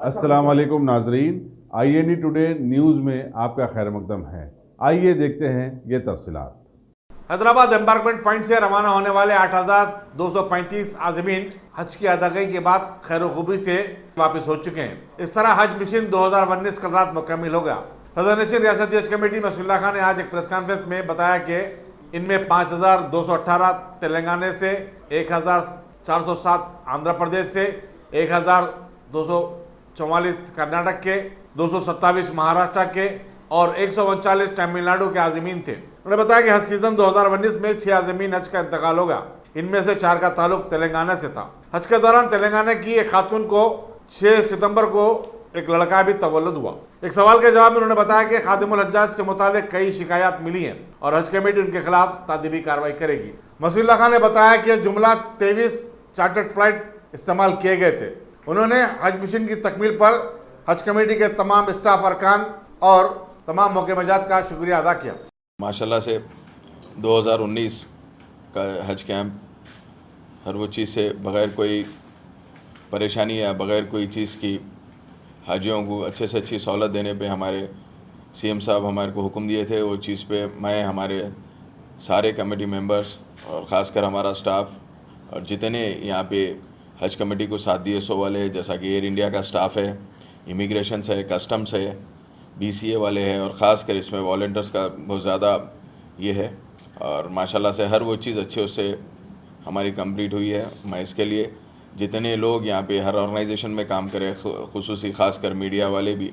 अस्सलाम वालेकुम नाजरीन, INE टुडे न्यूज़ में आपका खैर मकदम है। आइए देखते हैं ये तफसीलात। हैदराबाद एम्बार्कमेंट पॉइंट से रवाना होने वाले 8,235 आज़मीन हज की अदायगी के बाद खैर खूबी से वापस हो चुके हैं। इस तरह हज मिशन 2019 कल रात मुकम्मल हो गया। सदर-ए-नशीन रियासती हज कमेटी मसूदुल्लाह खान ने आज एक प्रेस कॉन्फ्रेंस में बताया कि इनमें 5,218 तेलंगाना से, 1,407 आंध्र प्रदेश से, 1,244 कर्नाटक के, 227 महाराष्ट्र के और 139 तमिलनाडु के आज़मीन थे। उन्होंने बताया कि हज सीजन 2019 में 6 आज़मीन हज का इंतकाल होगा। इनमें से 4 का ताल्लुक तेलंगाना से था। हज के दौरान तेलंगाना की एक खातून को 6 सितंबर को एक लड़का भी तवल्लुद हुआ। एक सवाल के जवाब में उन्होंने बताया कि खादिमुल हज्जाज से मुतालिक कई शिकायत मिली हैं और हज कमेटी उनके खिलाफ तादीबी कार्रवाई करेगी। मसूदुल्लाह खान ने बताया कि जुमला 23 चार्टर्ड फ्लाइट इस्तेमाल किए गए थे। उन्होंने हज मिशन की तकमील पर हज कमेटी के तमाम स्टाफ अरकान और तमाम मौके-मजात का शुक्रिया अदा किया। माशाल्लाह से 2019 का हज कैंप हर वो चीज़ से बग़ैर कोई परेशानी या बग़ैर कोई चीज़ की हाजियों को अच्छे से अच्छी सहूलत देने पे हमारे CM साहब हमारे को हुक्म दिए थे। वो चीज़ पे मैं, हमारे सारे कमेटी मेंबर्स और ख़ासकर हमारा स्टाफ और जितने यहाँ पे हज कमेटी को साथ दिए सो वाले, जैसा कि एयर इंडिया का स्टाफ है, इमिग्रेशन है, कस्टम्स है, BCA वाले हैं और ख़ासकर इसमें वॉलंटियर्स का बहुत ज़्यादा ये है। और माशाल्लाह से हर वो चीज़ अच्छे उससे हमारी कंप्लीट हुई है। मैं इसके लिए जितने लोग यहाँ पे हर ऑर्गेनाइजेशन में काम करें, खुसूसी ख़ासकर मीडिया वाले भी,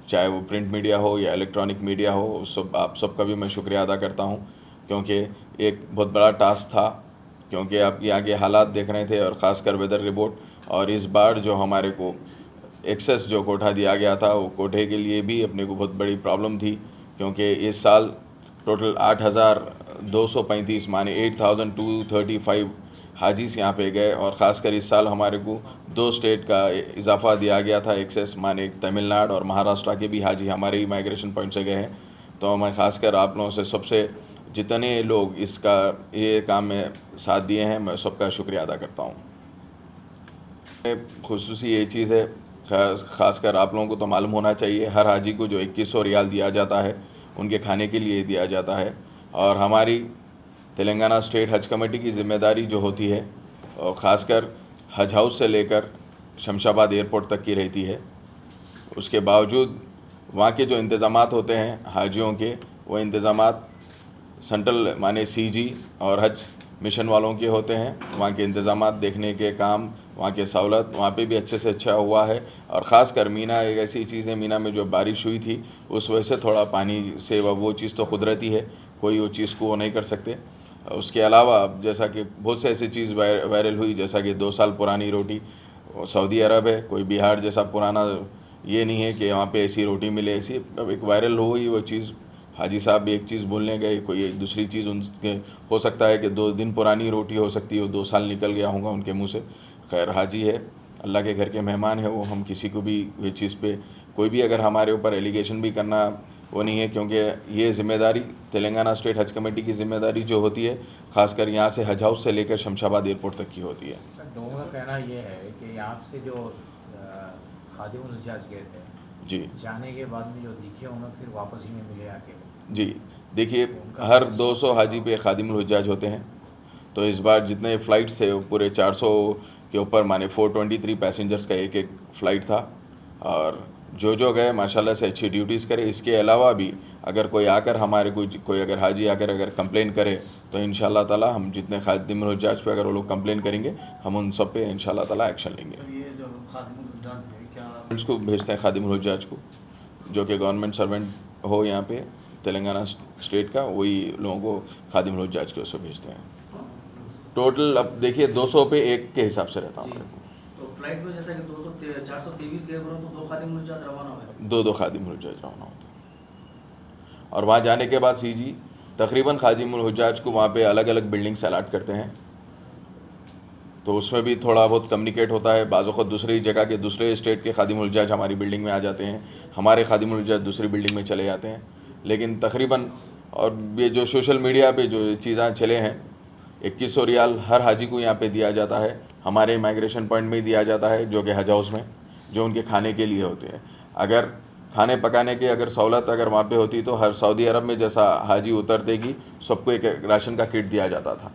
चाहे वो प्रिंट मीडिया हो या इलेक्ट्रॉनिक मीडिया हो, सब आप सबका भी मैं शुक्रिया अदा करता हूँ, क्योंकि एक बहुत बड़ा टास्क था। क्योंकि आप यहाँ के हालात देख रहे थे और ख़ासकर वेदर रिपोर्ट, और इस बार जो हमारे को एक्सेस जो कोठा दिया गया था, वो कोठे के लिए भी अपने को बहुत बड़ी प्रॉब्लम थी। क्योंकि इस साल टोटल 8,235 माने 8,235 हाजीस यहाँ पे गए और ख़ासकर इस साल हमारे को 2 स्टेट का इजाफ़ा दिया गया था एक्सेस, माने तमिलनाडु और महाराष्ट्र के भी हाजी हमारे ही माइग्रेशन पॉइंट से गए हैं। तो मैं ख़ासकर आप लोगों से सबसे जितने लोग इसका ये काम में साथ दिए हैं, मैं सबका शुक्रिया अदा करता हूँ। खुसूसी ये चीज़ है, ख़ासकर आप लोगों को तो मालूम होना चाहिए, हर हाजी को जो 2100 रियाल दिया जाता है उनके खाने के लिए दिया जाता है। और हमारी तेलंगाना स्टेट हज कमेटी की ज़िम्मेदारी जो होती है, और ख़ासकर हज हाउस से लेकर शमशाबाद एयरपोर्ट तक की रहती है। उसके बावजूद वहाँ के जो इंतज़ामात होते हैं हाजियों के, वो इंतज़ामात सेंट्रल माने CG और हज मिशन वालों के होते हैं। वहाँ के इंतज़ामात देखने के काम, वहाँ के सहूलत वहाँ पे भी अच्छे से अच्छा हुआ है। और ख़ासकर मीना एक ऐसी चीज़ है, मीना में जो बारिश हुई थी उस वजह से थोड़ा पानी से वो चीज़ तो कुदरती है, कोई वो चीज़ को वो नहीं कर सकते। उसके अलावा जैसा कि बहुत से ऐसी चीज़ वायरल हुई, जैसा कि 2 साल पुरानी रोटी सऊदी अरब है, कोई बिहार जैसा पुराना ये नहीं है कि वहाँ पे ऐसी रोटी मिले। ऐसी अब एक वायरल हुई वो चीज़, हाजी साहब भी एक चीज़ बोलने गए, कोई एक दूसरी चीज़ उनके हो सकता है कि 2 दिन पुरानी रोटी हो सकती है, वो 2 साल निकल गया होगा उनके मुँह से। खैर हाजी है, अल्लाह के घर के मेहमान है वो, हम किसी को भी ये चीज़ पे कोई भी अगर हमारे ऊपर एलिगेशन भी करना वो नहीं है, क्योंकि ये ज़िम्मेदारी तेलंगाना स्टेट हज कमेटी की ज़िम्मेदारी जो होती है, ख़ासकर यहाँ से हज हाउस से लेकर शमशाबाद एयरपोर्ट तक की होती है। लोगों का कहना ये है कि यहाँ से जो खादिमुल हज्जाज गए थे जी, जाने के बाद में जो दिखे उन्हें फिर वापस ही नहीं मिले आके। जी देखिए, हर 200 हाजी पे खादिमुल हज्जाज होते हैं। तो इस बार जितने फ़्लाइट्स थे वो पूरे 400 के ऊपर, माने 423 पैसेंजर्स का एक एक फ़्लाइट था। और जो गए माशाल्लाह से अच्छी ड्यूटीज़ करे। इसके अलावा भी अगर कोई आकर हमारे कोई अगर हाजी आकर अगर कंप्लेन करे तो इंशाल्लाह ताला हम जितने खादिमुल हज्जाज पे अगर वो लोग कंप्लेन करेंगे, हम उन सब पे इंशाल्लाह ताला एक्शन लेंगे। ये जो खादिमुल हज्जाज है क्या उसको भेजते हैं खादिमुल हज्जाज को, जो कि गवर्नमेंट सर्वेंट हो यहाँ पे तेलंगाना स्टेट का, वही लोगों को खादिमुल हज्जाज के उसको भेजते हैं। टोटल अब देखिए 200 पे एक के हिसाब से रहता हमारे को। तो फ्लाइट में जैसा कि 423 गए तो 2 खादिमुल हज्जाज रवाना हुए, 2 खादिमुल हज्जाज रवाना होते हैं। और वहाँ जाने के बाद CG तकरीबन खादिमुल हज्जाज को वहाँ पे अलग अलग बिल्डिंग्स अलाट करते हैं। तो उसमें भी थोड़ा बहुत कम्युनिकेट होता है। बाज़ वक़्त दूसरी जगह के दूसरे स्टेट के खादिमुल हज्जाज हमारी बिल्डिंग में आ जाते हैं, हमारे खादिमुल हज्जाज दूसरी बिल्डिंग में चले जाते हैं। लेकिन तकरीबन और ये जो सोशल मीडिया पे जो चीज़ें चले हैं, 2100 रियाल हर हाजी को यहाँ पे दिया जाता है, हमारे माइग्रेशन पॉइंट में ही दिया जाता है, जो कि हज हाउस में। जो उनके खाने के लिए होते हैं। अगर खाने पकाने की अगर सहूलत अगर वहाँ पे होती तो हर सऊदी अरब में जैसा हाजी उतरते कि सबको एक राशन का किट दिया जाता था।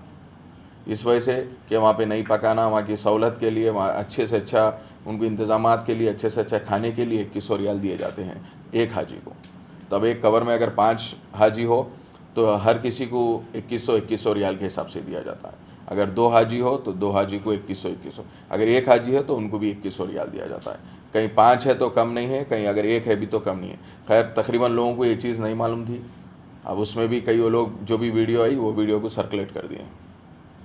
इस वजह से कि वहाँ पे नहीं पकाना, वहाँ की सहूलत के लिए, वहाँ अच्छे से अच्छा उनको इंतज़ामात के लिए, अच्छे से अच्छा खाने के लिए 2100 रियाल दिए जाते हैं एक हाजी को। तब एक कवर में अगर 5 हाजी हो तो हर किसी को 2100 रियाल के हिसाब से दिया जाता है। अगर 2 हाजी हो तो 2 हाजी को 2100, अगर एक हाजी है तो उनको भी 2100 रियाल दिया जाता है। कहीं 5 है तो कम नहीं है, कहीं अगर 1 है भी तो कम नहीं है। खैर तकरीबन लोगों को ये चीज़ नहीं मालूम थी। अब उसमें भी कई वो लोग जो भी वीडियो आई वो वीडियो को सर्कुलेट कर दिए।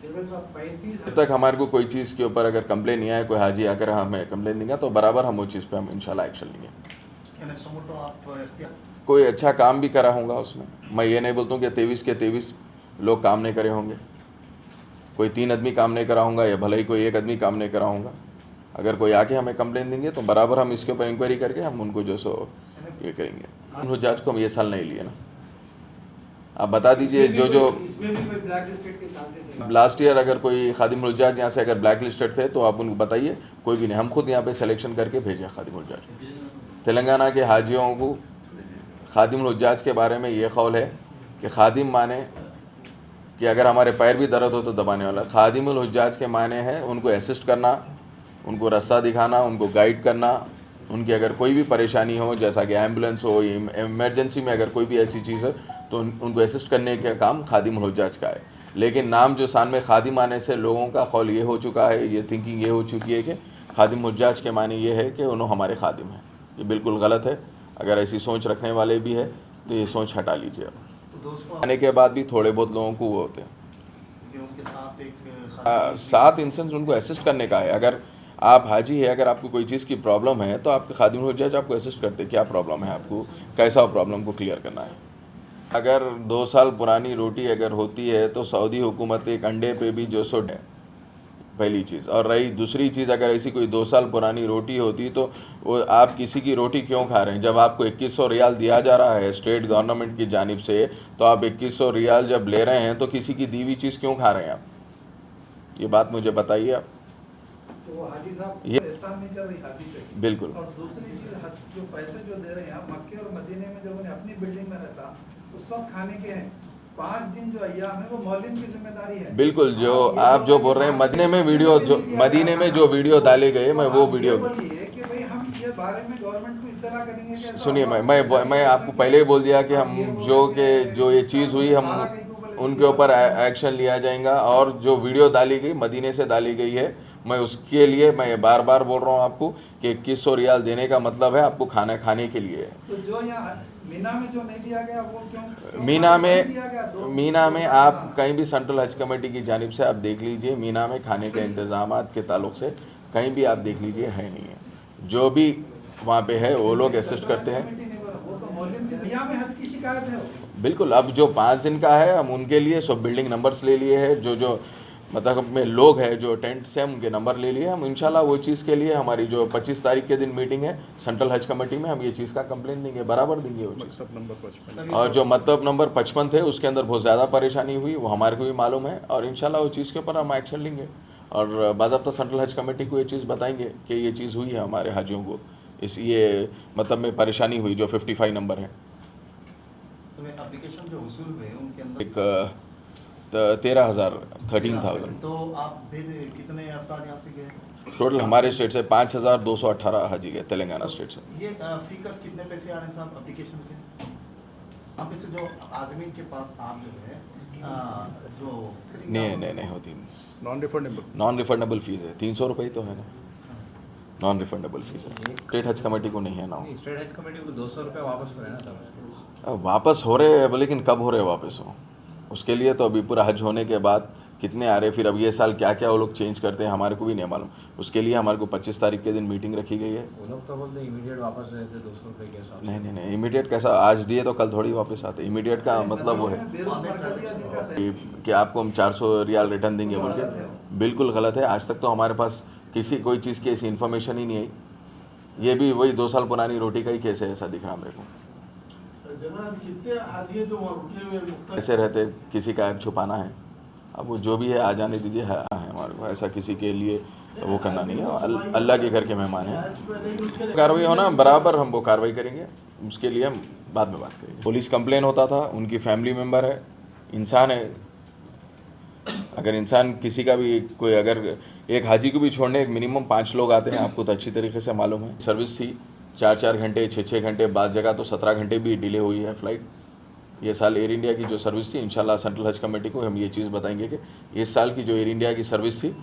जब तक हमारे को कोई चीज़ के ऊपर अगर कंप्लेन नहीं आए, कोई हाजी आकर हमें कंप्लेन देंगे तो बराबर हम वो चीज़ पे हम इंशाल्लाह एक्शन लेंगे। कोई अच्छा काम भी करा होगा उसमें, मैं ये नहीं बोलता हूँ कि 23 के 23 लोग काम नहीं करे होंगे। कोई 3 आदमी काम नहीं करा होगा या भले ही कोई 1 आदमी काम नहीं करा होगा। अगर कोई आके हमें कंप्लेन देंगे तो बराबर हम इसके ऊपर इंक्वायरी करके हम उनको जो सो ये करेंगे। हुज्जाज को हम ये साल नहीं लिए ना, आप बता दीजिए जो लास्ट ईयर अगर कोई खादिमुल हुज्जाज यहाँ से अगर ब्लैक लिस्टेड थे तो आप उनको बताइए। कोई भी नहीं, हम खुद यहाँ पे सिलेक्शन करके भेजे खादिमुल हुज्जाज। तेलंगाना के हाजियों को खादिमुल हुज्जाज के बारे में ये कौल है कि खादिम माने कि अगर हमारे पैर भी दर्द हो तो दबाने वाला। खादिमुल हुज्जाज के माने हैं उनको असिस्ट करना, उनको रास्ता दिखाना, उनको गाइड करना। उनकी अगर कोई भी परेशानी हो, जैसा कि एम्बुलेंस हो, इमरजेंसी में अगर कोई भी ऐसी चीज़ है तो उनको असिस्ट करने का काम खादिमुल हुज्जाज का है। लेकिन नाम जो सान में खादिम आने से लोगों का कौल ये हो चुका है, ये थिंकिंग ये हो चुकी है कि खादिमुल हुज्जाज के माने ये है कि उन्होंने हमारे खादिम हैं। ये बिल्कुल गलत है। अगर ऐसी सोच रखने वाले भी है तो ये सोच हटा लीजिए। अब आने के बाद भी थोड़े बहुत लोगों को वो होते हैं 7 इंस्टेंस उनको असिस्ट करने का है। अगर आप हाजी है, अगर आपको कोई चीज़ की प्रॉब्लम है तो आपके खादिम हुज्जाज आपको असिस्ट करते, क्या प्रॉब्लम है आपको, कैसा प्रॉब्लम को क्लियर करना है। अगर 2 साल पुरानी रोटी अगर होती है तो सऊदी हुकूमत एक अंडे पे भी जो सो है, पहली चीज़। और रही दूसरी चीज़, अगर ऐसी कोई 2 साल पुरानी रोटी होती तो वो आप किसी की रोटी क्यों खा रहे हैं। जब आपको 2100 रियाल दिया जा रहा है स्टेट गवर्नमेंट की जानिब से, तो आप 2100 रियाल जब ले रहे हैं तो किसी की दी हुई चीज़ क्यों खा रहे हैं आप, ये बात मुझे बताइए आप। तो हाजी साहब ये एहसान नहीं कर रही हाजी पे। बिल्कुल। और दूसरी चीज़ जो पैसे जो दे रहे हैं आप, मक्के और मदीने में जब उन्हें अपनी बिल्डिंग में रहता उस वक्त खाने के हैं 5 दिन जो अय्याम है वो मौलिन की जिम्मेदारी है। बिल्कुल, जो आप जो बोल रहे हैं मदीने में वीडियो, जो मदीने में जो वीडियो डाले गए, मैं वो वीडियो कि भाई हम ये बारे में गवर्नमेंट को इत्तला करेंगे। सुनिए, मैं आपको पहले ही बोल दिया कि हम जो ये चीज़ हुई हम उनके ऊपर एक्शन लिया जाएगा। और जो वीडियो डाली गई मदीने से डाली गई है, मैं उसके लिए मैं बार बार बोल रहा हूँ आपको कि 2100 रियाल देने का मतलब है आपको खाना खाने के लिए है। तो जो यहाँ मीना में जो नहीं दिया गया वो क्यों मीना में आप कहीं भी सेंट्रल हज कमेटी की जानिब से आप देख लीजिए, मीना में खाने के इंतजामात के ताल्लुक से कहीं भी आप देख लीजिए है नहीं है। जो भी वहाँ पे है वो लोग असिस्ट करते हैं। बिल्कुल, अब जो 5 दिन का है हम उनके लिए सब बिल्डिंग नंबर्स ले लिए हैं। जो मतलब में लोग हैं जो टेंट से हम उनके नंबर ले लिए। हम इंशाल्लाह वो चीज़ के लिए हमारी जो 25 तारीख के दिन मीटिंग है सेंट्रल हज कमेटी में, हम ये चीज़ का कंप्लेन देंगे, बराबर देंगे वो चीज़। और जो मतलब नंबर 55 थे उसके अंदर बहुत ज़्यादा परेशानी हुई, वो हमारे को भी मालूम है। और इंशाल्लाह वो चीज़ के ऊपर हम एक्शन लेंगे और बाज़ाब्ता सेंट्रल हज कमेटी को ये चीज़ बताएंगे कि ये चीज़ हुई है हमारे हाजियों को, इस ये मतलब में परेशानी हुई जो 55 नंबर है। एप्लीकेशन जो वसूल हुए उनके अंदर एक 13,000 तो आप भेजे कितने अफराद यहाँ से गए? टोटल हमारे स्टेट से 5,218 हाजी गए तेलंगाना स्टेट से। ये फीकस कितने पैसे आ रहे हैं साहब एप्लीकेशन के? आप इससे जो आजमीन के पास आप जो है जो नहीं होती, नॉन रिफंडेबल फीस है। 300 रुपये तो है ना, नॉन रिफंडेबल फीस है। स्टेट हज कमेटी को नहीं है ना। स्टेट हज कमेटी को 200 रुपये वापस हो रहे हैं ना। वापस हो रहे हैं, लेकिन कब हो रहे हैं वापस हो, उसके लिए तो अभी पूरा हज होने के बाद कितने आ रहे, फिर अब ये साल क्या क्या वो लोग चेंज करते हैं हमारे को भी नहीं मालूम। उसके लिए हमारे को 25 तारीख के दिन मीटिंग रखी गई है। वो लोग तो बोलते इमीडिएट वापस देते 200 रुपये के साथ। नहीं, इमीडिएट कैसा, आज दिए तो कल थोड़ी वापस आते। इमीडिएट का मतलब वो है कि आपको हम 400 रियाल रिटर्न देंगे बोल के, बिल्कुल गलत है। आज तक तो हमारे पास कोई चीज़ की ऐसी इन्फॉर्मेशन ही नहीं आई। ये भी वही 2 साल पुरानी रोटी का ही केस है, ऐसा दिख रहा मेरे को। कितने हाजी जो वहाँ रुके हुए ऐसे रहते, किसी का ऐप छुपाना है, अब वो जो भी है आ जाने दीजिए, है हमारे को, ऐसा किसी के लिए वो करना नहीं है। अल्लाह के घर के मेहमान हैं, कार्रवाई होना बराबर, हम वो कार्रवाई करेंगे, उसके लिए हम बाद में बात करेंगे। पुलिस कंप्लेन होता था, उनकी फैमिली मेम्बर है, इंसान है। अगर इंसान किसी का भी कोई, अगर एक हाजी को भी छोड़ने एक मिनिमम 5 लोग आते हैं, आपको तो अच्छी तरीके से मालूम है। सर्विस थी 4-4 घंटे, 6-6 घंटे, बाद जगह तो 17 घंटे भी डिले हुई है फ़्लाइट। ये साल एयर इंडिया की जो सर्विस थी, इंशाल्लाह सेंट्रल हज कमेटी को हम ये चीज़ बताएंगे कि इस साल की जो एयर इंडिया की सर्विस थी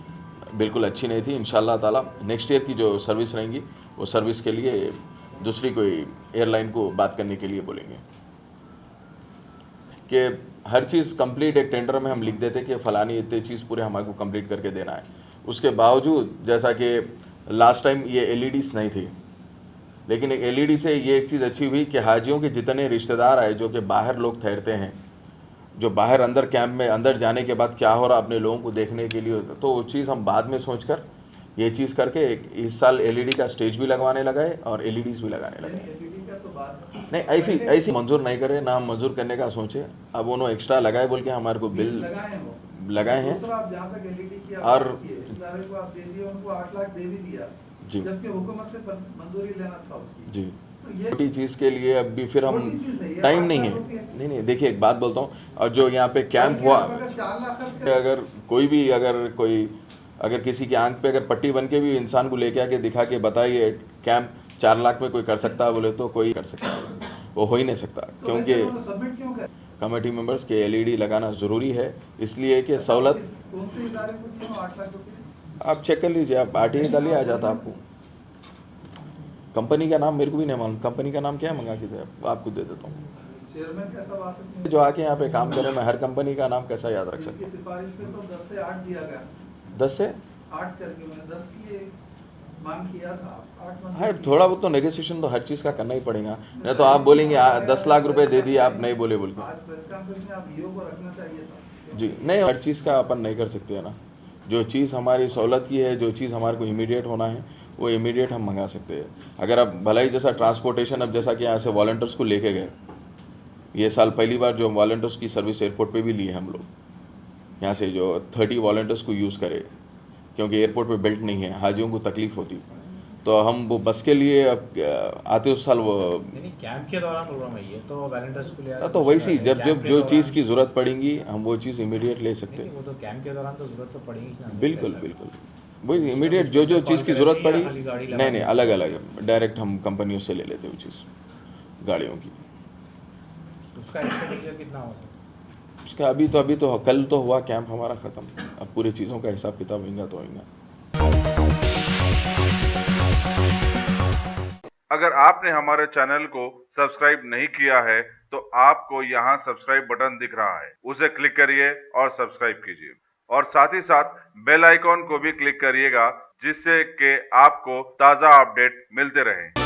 बिल्कुल अच्छी नहीं थी। इंशाल्लाह ताला नेक्स्ट ईयर की जो सर्विस रहेंगी, वो सर्विस के लिए दूसरी कोई एयरलाइन को बात करने के लिए बोलेंगे कि हर चीज़ कंप्लीट एक टेंडर में हम लिख देते कि फ़लानी इतनी चीज़ पूरे हमारे को कंप्लीट करके देना है। उसके बावजूद जैसा कि लास्ट टाइम ये एलईडीज़ नहीं थी, लेकिन एक एलईडी से ये एक चीज़ अच्छी हुई कि हाजियों के जितने रिश्तेदार आए जो कि बाहर लोग ठहरते हैं, जो बाहर अंदर कैंप में अंदर जाने के बाद क्या हो रहा अपने लोगों को देखने के लिए, तो वो चीज़ हम बाद में सोचकर ये चीज़ करके इस साल एलईडी का स्टेज भी लगवाने लगाए और एलईडीज़ भी लगाने लगाए। एलईडी का तो बात नहीं, ऐसी मंजूर नहीं करे ना, हम मंजूर करने का सोचे। अब उन्होंने एक्स्ट्रा लगाए बोल के हमारे को बिल लगाए हैं। दूसरा, आप जहाँ तक एलईडी की और इदारे को आप दे दिए, उनको 8 लाख दे भी दिया जी, जबकि हुकूमत से मंजूरी लेना था उसकी जी। तो ये छोटी चीज़ के लिए अभी फिर हम छोटी चीज़ है ये, टाइम 8 नहीं लाख है। रुपए। नहीं, देखिए एक बात बोलता हूँ, और जो यहाँ पे कैंप हुआ, अगर 4 लाख खर्च कर, अगर कोई भी अगर किसी की आंख पे अगर पट्टी बन के भी इंसान को लेके आके दिखा के बताइए कैंप 4 लाख में कोई कर सकता है बोले तो कोई कर सकता है, वो हो ही नहीं सकता। तो क्योंकि सबमिट क्यों कर, कमेटी मेंबर्स के एलईडी लगाना ज़रूरी है, इसलिए कि सहूलत। कौन से इदारे को दिए 8 लाख रुपए? आप चेक कर लीजिए, आप आरटीआई डालिए, आ जाता आपको। कंपनी का नाम मेरे को भी नहीं मालूम, कंपनी का नाम क्या है, मंगा के दे, आपको दे देता हूँ। चेयरमैन कैसा बात है जो आके यहाँ पे काम करे, मैं हर कंपनी का नाम कैसा याद रख सकता की सिफारिश पे तो 10 से 8 दिया गया, हूँ? 10 से 8 करके मैंने 10 की एक मांग किया था, 8 है। थोड़ा बहुत तो नेगोशिएशन तो हर चीज़ का करना ही पड़ेगा, नहीं तो आप बोलेंगे 10 लाख रुपए दे दिए, आप नहीं बोले बोल के। आज प्रेस कॉन्फ्रेंस में आप ईओ को रखना चाहिए था। जी नहीं, हर चीज़ का अपन नहीं कर सकते है ना। जो चीज़ हमारी सहूलत की है, जो चीज़ हमारे को इमीडिएट होना है, वो इमीडिएट हम मंगा सकते हैं। अगर अब भलाई जैसा ट्रांसपोर्टेशन, अब जैसा कि यहाँ से वॉलंटियर्स को लेके गए, ये साल पहली बार जो वॉलंटियर्स की सर्विस एयरपोर्ट पे भी लिए हम लोग, यहाँ से जो 30 वॉलंटियर्स को यूज़ करे, क्योंकि एयरपोर्ट पे बेल्ट नहीं है, हाजियों को तकलीफ़ होती, तो हम वो बस के लिए अब आते उस साल वो नहीं, कैंप के दौरान बोल रहा हूँ मैं, ये तो वॉलंटियर्स को लिया तो वैसी जब जो चीज़ की ज़रूरत पड़ेगी हम वो चीज़ इमीडिएट ले सकते हैं। वो तो कैंप के दौरान तो जरूरत तो पड़ेगी ना। बिल्कुल बिल्कुल, वही इमीडिएट जो चीज़ की ज़रूरत पड़ी, नहीं अलग अलग डायरेक्ट हम कंपनियों से ले लेते वो चीज़, गाड़ियों की। उसका एक्सपेंडिचर कितना हो सकता है? उसका अभी तो कल तो हुआ कैंप हमारा ख़त्म, अब पूरी चीज़ों का हिसाब किताब होगा तो होगा। अगर आपने हमारे चैनल को सब्सक्राइब नहीं किया है तो आपको यहाँ सब्सक्राइब बटन दिख रहा है, उसे क्लिक करिए और सब्सक्राइब कीजिए, और साथ ही साथ बेल आइकॉन को भी क्लिक करिएगा, जिससे कि आपको ताज़ा अपडेट मिलते रहें।